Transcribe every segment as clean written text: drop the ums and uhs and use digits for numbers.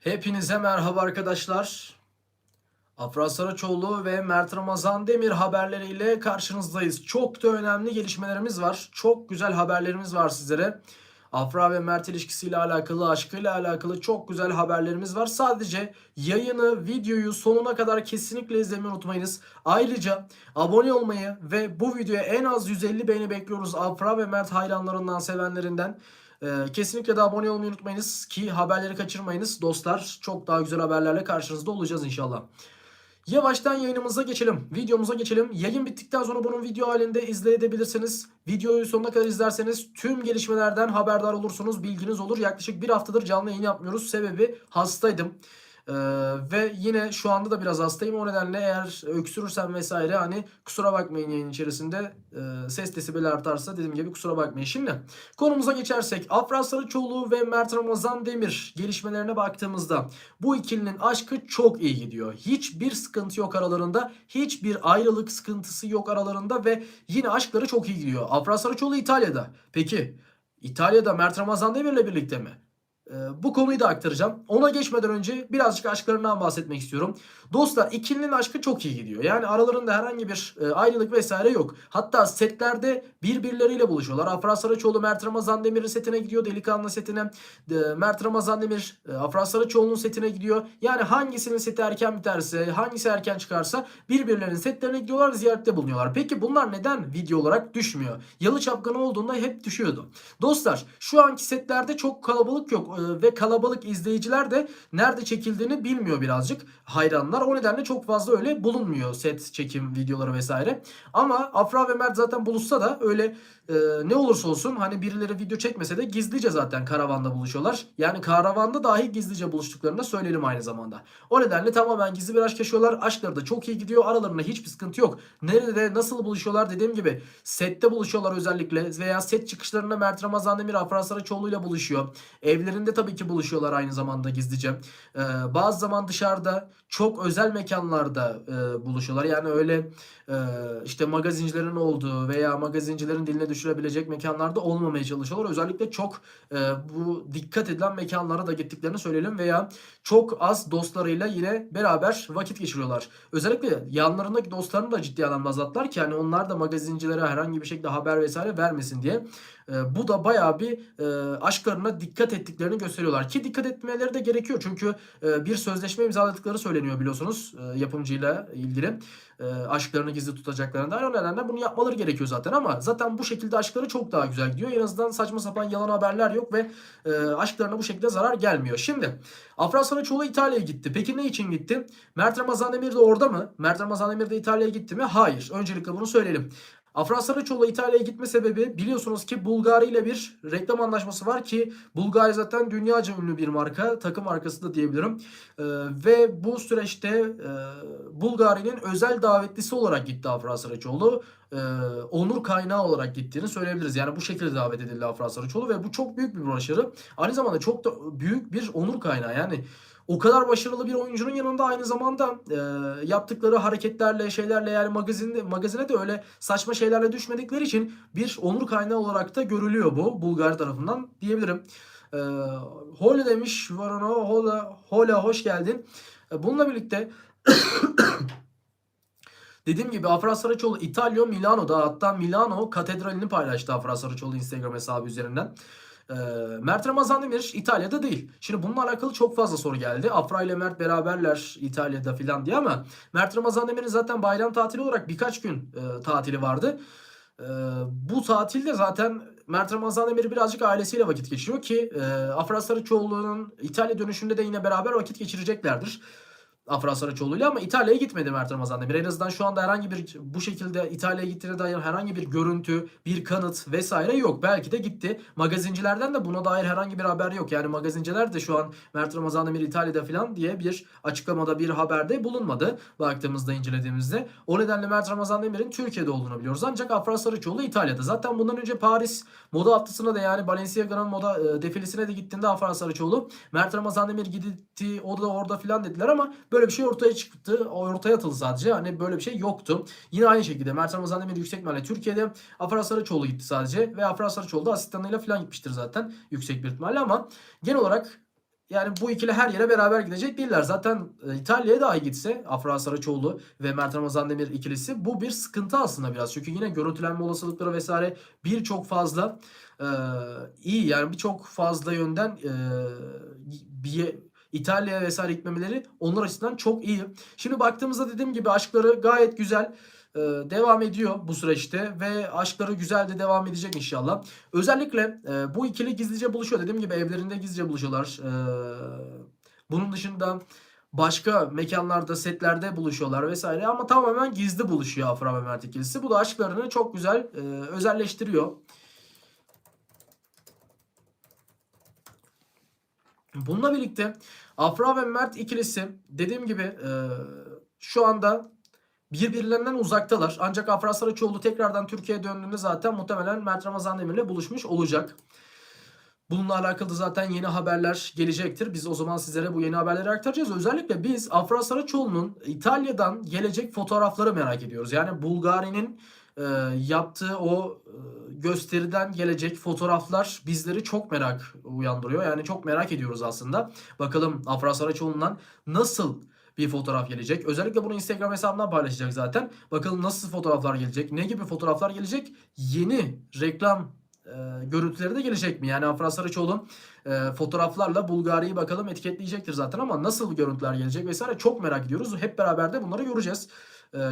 Hepinize merhaba arkadaşlar. Afra Saraçoğlu ve Mert Ramazan Demir haberleriyle karşınızdayız. Çok da önemli gelişmelerimiz var. Çok güzel haberlerimiz var sizlere. Afra ve Mert ilişkisiyle alakalı, aşkıyla alakalı çok güzel haberlerimiz var. Sadece yayını, videoyu sonuna kadar kesinlikle izlemeyi unutmayınız. Ayrıca abone olmayı ve bu videoya en az 150 beğeni bekliyoruz Afra ve Mert hayranlarından, sevenlerinden. Kesinlikle de abone olmayı unutmayınız ki haberleri kaçırmayınız. Dostlar, çok daha güzel haberlerle karşınızda olacağız inşallah. Yavaştan yayınımıza geçelim. Videomuza geçelim. Yayın bittikten sonra bunun video halinde izleyebilirsiniz. Videoyu sonuna kadar izlerseniz tüm gelişmelerden haberdar olursunuz. Bilginiz olur. Yaklaşık bir haftadır canlı yayın yapmıyoruz. Sebebi hastaydım. Ve yine şu anda da biraz hastayım. O nedenle eğer öksürürsem vesaire hani kusura bakmayın yayın içerisinde. Ses desibeli artarsa dediğim gibi kusura bakmayın. Şimdi konumuza geçersek Afra Saraçoğlu ve Mert Ramazan Demir gelişmelerine baktığımızda bu ikilinin aşkı çok iyi gidiyor. Hiçbir sıkıntı yok aralarında. Hiçbir ayrılık sıkıntısı yok aralarında ve yine aşkları çok iyi gidiyor. Afra Saraçoğlu İtalya'da. Peki İtalya'da Mert Ramazan Demir'le birlikte mi? Bu konuyu da aktaracağım. Ona geçmeden önce birazcık aşklarından bahsetmek istiyorum. Dostlar, ikilinin aşkı çok iyi gidiyor. Yani aralarında herhangi bir ayrılık vesaire yok. Hatta setlerde birbirleriyle buluşuyorlar. Afra Saraçoğlu Mert Ramazan Demir'in setine gidiyor. Delikanlı setine. Mert Ramazan Demir Afra Saraçoğlu'nun setine gidiyor. Yani hangisinin seti erken biterse, hangisi erken çıkarsa birbirlerinin setlerine gidiyorlar, ziyarette bulunuyorlar. Peki bunlar neden video olarak düşmüyor? Yalı Çapkını olduğunda hep düşüyordu. Dostlar, şu anki setlerde çok kalabalık yok ve kalabalık izleyiciler de nerede çekildiğini bilmiyor birazcık hayranlar. O nedenle çok fazla öyle bulunmuyor set çekim videoları vesaire. Ama Afra ve Mert zaten buluşsa da öyle ne olursa olsun hani birileri video çekmese de gizlice zaten karavanda buluşuyorlar. Yani karavanda dahi gizlice buluştuklarını da söyleyelim aynı zamanda. O nedenle tamamen gizli bir aşk yaşıyorlar. Aşkları da çok iyi gidiyor. Aralarında hiçbir sıkıntı yok. Nerede nasıl buluşuyorlar dediğim gibi sette buluşuyorlar özellikle veya set çıkışlarında Mert Ramazan Demir Afra Saraçoğlu ile buluşuyor. Evlerinde tabii ki buluşuyorlar aynı zamanda gizlice. Bazı zaman dışarıda çok özel mekanlarda buluşuyorlar. Yani öyle işte magazincilerin olduğu veya magazincilerin diline düşürebilecek mekanlarda olmamaya çalışıyorlar. Özellikle çok bu dikkat edilen mekanlara da gittiklerini söyleyelim veya çok az dostlarıyla yine beraber vakit geçiriyorlar. Özellikle yanlarındaki dostlarını da ciddi anlamda azalttılar ki hani onlar da magazincilere herhangi bir şekilde haber vesaire vermesin diye. Bu da bayağı bir aşklarına dikkat ettiklerini gösteriyorlar. Ki dikkat etmeleri de gerekiyor. Çünkü bir sözleşme imzaladıkları söyleniyor biliyorsunuz yapımcıyla ilgili. Aşklarını gizli tutacaklarına dair. O nedenle bunu yapmaları gerekiyor zaten ama zaten bu şekilde aşkları çok daha güzel gidiyor. En azından saçma sapan yalan haberler yok ve aşklarına bu şekilde zarar gelmiyor. Şimdi Afra Saraçoğlu İtalya'ya gitti. Peki ne için gitti? Mert Ramazan Demir de orada mı? Mert Ramazan Demir de İtalya'ya gitti mi? Hayır. Öncelikle bunu söyleyelim. Afra Saraçoğlu İtalya'ya gitme sebebi biliyorsunuz ki Bulgari ile bir reklam anlaşması var ki Bulgari zaten dünyaca ünlü bir marka. Takım markası da diyebilirim. Ve bu süreçte Bulgari'nin özel davetlisi olarak gitti Afra Saraçoğlu. Onur kaynağı olarak gittiğini söyleyebiliriz. Yani bu şekilde davet edildi Afra Saraçoğlu ve bu çok büyük bir başarı. Aynı zamanda çok da büyük bir onur kaynağı. Yani o kadar başarılı bir oyuncunun yanında aynı zamanda yaptıkları hareketlerle şeylerle yani magazine de öyle saçma şeylerle düşmedikleri için bir onur kaynağı olarak da görülüyor bu Bulgar tarafından diyebilirim. E, Hola demiş Varano, hola hoş geldin. Bununla birlikte dediğim gibi Afra Saraçoğlu İtalya Milano'da, hatta Milano katedralini paylaştı Afra Saraçoğlu Instagram hesabı üzerinden. Mert Ramazan Demir İtalya'da değil. Şimdi bununla alakalı çok fazla soru geldi. Afra ile Mert beraberler İtalya'da filan diye ama Mert Ramazan Demir'in zaten bayram tatili olarak birkaç gün tatili vardı. Bu tatilde zaten Mert Ramazan Demir birazcık ailesiyle vakit geçiriyor ki Afra Saraçoğlu'nun İtalya dönüşünde de yine beraber vakit geçireceklerdir. Afra Saraçoğlu'yla ama İtalya'ya gitmedi Mert Ramazan Demir. En azından şu anda herhangi bir bu şekilde İtalya'ya gittiğine dair herhangi bir görüntü, bir kanıt vesaire yok. Belki de gitti. Magazincilerden de buna dair herhangi bir haber yok. Yani magazinciler de şu an Mert Ramazan Demir İtalya'da falan diye bir açıklamada, bir haberde bulunmadı. Baktığımızda, incelediğimizde. O nedenle Mert Ramazan Demir'in Türkiye'de olduğunu biliyoruz. Ancak Afra Saraçoğlu İtalya'da. Zaten bundan önce Paris moda haftasına da yani Balenciaga'nın moda defilesine de gittiğinde Afra Saraçoğlu Mert Ramazan Demir gitti, o da orada filan dediler ama böyle bir şey ortaya çıktı. Ortaya atıldı sadece. Hani böyle bir şey yoktu. Yine aynı şekilde Mert Ramazan Demir yüksek ihtimalle Türkiye'de. Afra Saraçoğlu gitti sadece. Ve Afra Saraçoğlu da asistanıyla falan gitmiştir zaten. Yüksek bir ihtimalle ama genel olarak yani bu ikili her yere beraber gidecek değiller. Zaten İtalya'ya dahi gitse Afra Saraçoğlu ve Mert Ramazan Demir ikilisi, bu bir sıkıntı aslında biraz. Çünkü yine görüntülenme olasılıkları vesaire birçok fazla e, iyi, yani birçok fazla yönden bir İtalya'ya vesaire gitmemeleri onlar açısından çok iyi. Şimdi baktığımızda dediğim gibi aşkları gayet güzel devam ediyor bu süreçte ve aşkları güzel de devam edecek inşallah. Özellikle bu ikili gizlice buluşuyor. Dediğim gibi evlerinde gizlice buluşuyorlar. Bunun dışında başka mekanlarda, setlerde buluşuyorlar vesaire ama tamamen gizli buluşuyor Afra ve Mert ikilisi. Bu da aşklarını çok güzel özelleştiriyor. Bununla birlikte Afra ve Mert ikilisi dediğim gibi şu anda birbirlerinden uzaktalar. Ancak Afra Saraçoğlu tekrardan Türkiye'ye döndüğünde zaten muhtemelen Mert Ramazan Demir'le buluşmuş olacak. Bununla alakalı zaten yeni haberler gelecektir. Biz o zaman sizlere bu yeni haberleri aktaracağız. Özellikle biz Afra Saraçoğlu'nun İtalya'dan gelecek fotoğrafları merak ediyoruz. Yani Bulgari'nin yaptığı o gösteriden gelecek fotoğraflar bizleri çok merak uyandırıyor. Yani çok merak ediyoruz aslında. Bakalım Afra Saraçoğlu'ndan nasıl bir fotoğraf gelecek. Özellikle bunu Instagram hesabından paylaşacak zaten. Bakalım nasıl fotoğraflar gelecek, ne gibi fotoğraflar gelecek, yeni reklam görüntüleri de gelecek mi? Yani Afra Saraçoğlu fotoğraflarla Bulgari'yi bakalım etiketleyecektir zaten ama nasıl görüntüler gelecek vesaire çok merak ediyoruz. Hep beraber de bunları göreceğiz.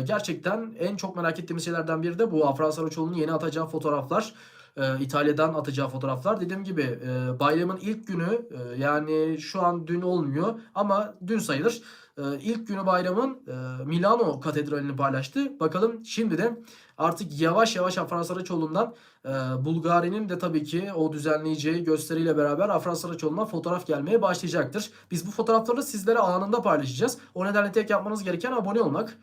Gerçekten en çok merak ettiğimiz şeylerden biri de bu Afra Saraçoğlu'nun yeni atacağı fotoğraflar. İtalya'dan atacağı fotoğraflar. Dediğim gibi bayramın ilk günü, yani şu an dün olmuyor ama dün sayılır. İlk günü bayramın Milano Katedrali'ni paylaştı. Bakalım şimdi de artık yavaş yavaş Afra Saraçoğlu'ndan Bulgari'nin de tabii ki o düzenleyeceği gösteriyle beraber Afra Saraçoğlu'na fotoğraf gelmeye başlayacaktır. Biz bu fotoğrafları sizlere anında paylaşacağız. O nedenle tek yapmanız gereken abone olmak.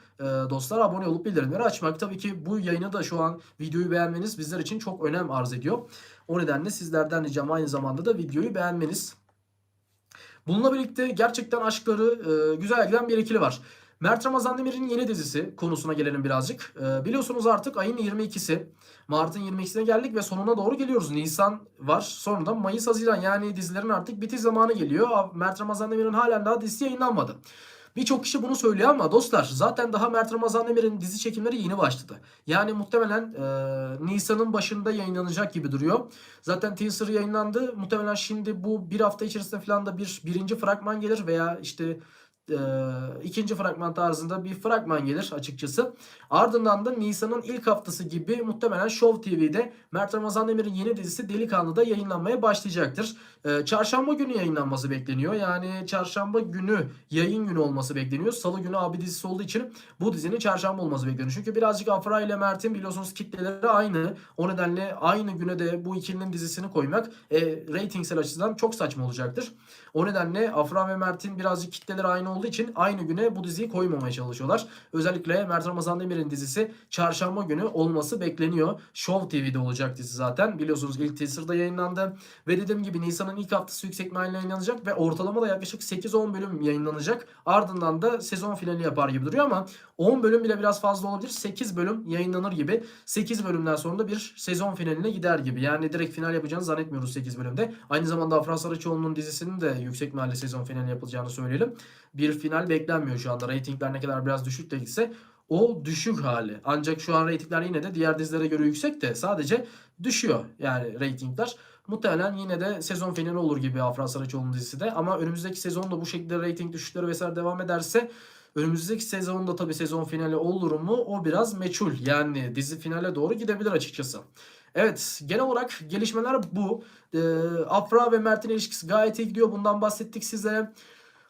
Dostlar, abone olup bildirimleri açmak. Tabii ki bu yayını da şu an videoyu beğenmeniz bizler için çok önem arz ediyor. O nedenle sizlerden ricam aynı zamanda da videoyu beğenmeniz. Bununla birlikte gerçekten aşkları güzel giden bir ikili var. Mert Ramazan Demir'in yeni dizisi konusuna gelelim birazcık. Biliyorsunuz artık ayın 22'si. Mart'ın 22'sine geldik ve sonuna doğru geliyoruz. Nisan var. Sonra da Mayıs, Haziran, yani dizilerin artık bitiş zamanı geliyor. Mert Ramazan Demir'in halen daha dizisi yayınlanmadı. Birçok kişi bunu söylüyor ama dostlar zaten daha Mert Ramazan Demir'in dizi çekimleri yeni başladı. Yani muhtemelen Nisan'ın başında yayınlanacak gibi duruyor. Zaten teaser yayınlandı. Muhtemelen şimdi bu bir hafta içerisinde falan da birinci fragman gelir veya işte ikinci fragman tarzında bir fragman gelir açıkçası. Ardından da Nisan'ın ilk haftası gibi muhtemelen Show TV'de Mert Ramazan Demir'in yeni dizisi Delikanlı'da yayınlanmaya başlayacaktır. Çarşamba günü yayınlanması bekleniyor. Yani çarşamba günü yayın günü olması bekleniyor. Salı günü abi dizisi olduğu için bu dizinin çarşamba olması bekleniyor. Çünkü birazcık Afra ile Mert'in biliyorsunuz kitleleri aynı. O nedenle aynı güne de bu ikilinin dizisini koymak reytingsel açıdan çok saçma olacaktır. O nedenle Afra ve Mert'in birazcık kitleleri aynı olduğu için aynı güne bu diziyi koymamaya çalışıyorlar. Özellikle Mert Ramazan Demir'in dizisi çarşamba günü olması bekleniyor. Show TV'de olacak dizi zaten. Biliyorsunuz ilk teaser'da yayınlandı. Ve dediğim gibi Nisan'ın ilk haftası yüksek ihtimalle yayınlanacak ve ortalama da yaklaşık 8-10 bölüm yayınlanacak. Ardından da sezon finali yapar gibi duruyor ama 10 bölüm bile biraz fazla olabilir. 8 bölüm yayınlanır gibi. 8 bölümden sonra da bir sezon finaline gider gibi. Yani direkt final yapacağını zannetmiyoruz 8 bölümde. Aynı zamanda Afra Saraçoğlu'nun dizisinin de yüksek ihtimalle sezon finali yapılacağını söyleyelim. Bir final beklenmiyor şu anda. Reytingler ne kadar biraz düşük de gitse o düşük hali. Ancak şu an reytingler yine de diğer dizilere göre yüksek de sadece düşüyor yani reytingler. Muhtemelen yine de sezon finali olur gibi Afra Saraçoğlu'nun dizisi de. Ama önümüzdeki sezonda bu şekilde reyting düşüşleri vesaire devam ederse önümüzdeki sezonda tabii sezon finali olur mu? O biraz meçhul. Yani dizi finale doğru gidebilir açıkçası. Evet, genel olarak gelişmeler bu. Afra ve Mert'in ilişkisi gayet iyi gidiyor. Bundan bahsettik sizlere.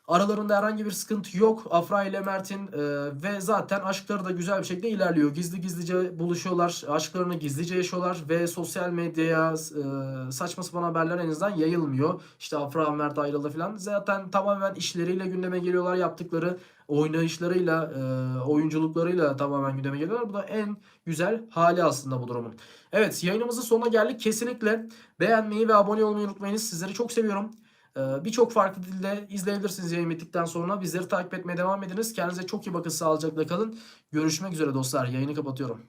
Aralarında herhangi bir sıkıntı yok Afra ile Mert'in ve zaten aşkları da güzel bir şekilde ilerliyor. Gizli gizlice buluşuyorlar, aşklarını gizlice yaşıyorlar ve sosyal medyaya saçma sapan haberler en azından yayılmıyor. İşte Afra Mert ayrıldı falan. Zaten tamamen işleriyle gündeme geliyorlar, yaptıkları oynayışlarıyla, oyunculuklarıyla tamamen gündeme geliyorlar. Bu da en güzel hali aslında bu durumun. Evet, yayınımızın sonuna geldik. Kesinlikle beğenmeyi ve abone olmayı unutmayınız. Sizleri çok seviyorum. Birçok farklı dilde izleyebilirsiniz yayın bittikten sonra. Bizleri takip etmeye devam ediniz. Kendinize çok iyi bakın. Sağlıcakla kalın. Görüşmek üzere dostlar. Yayını kapatıyorum.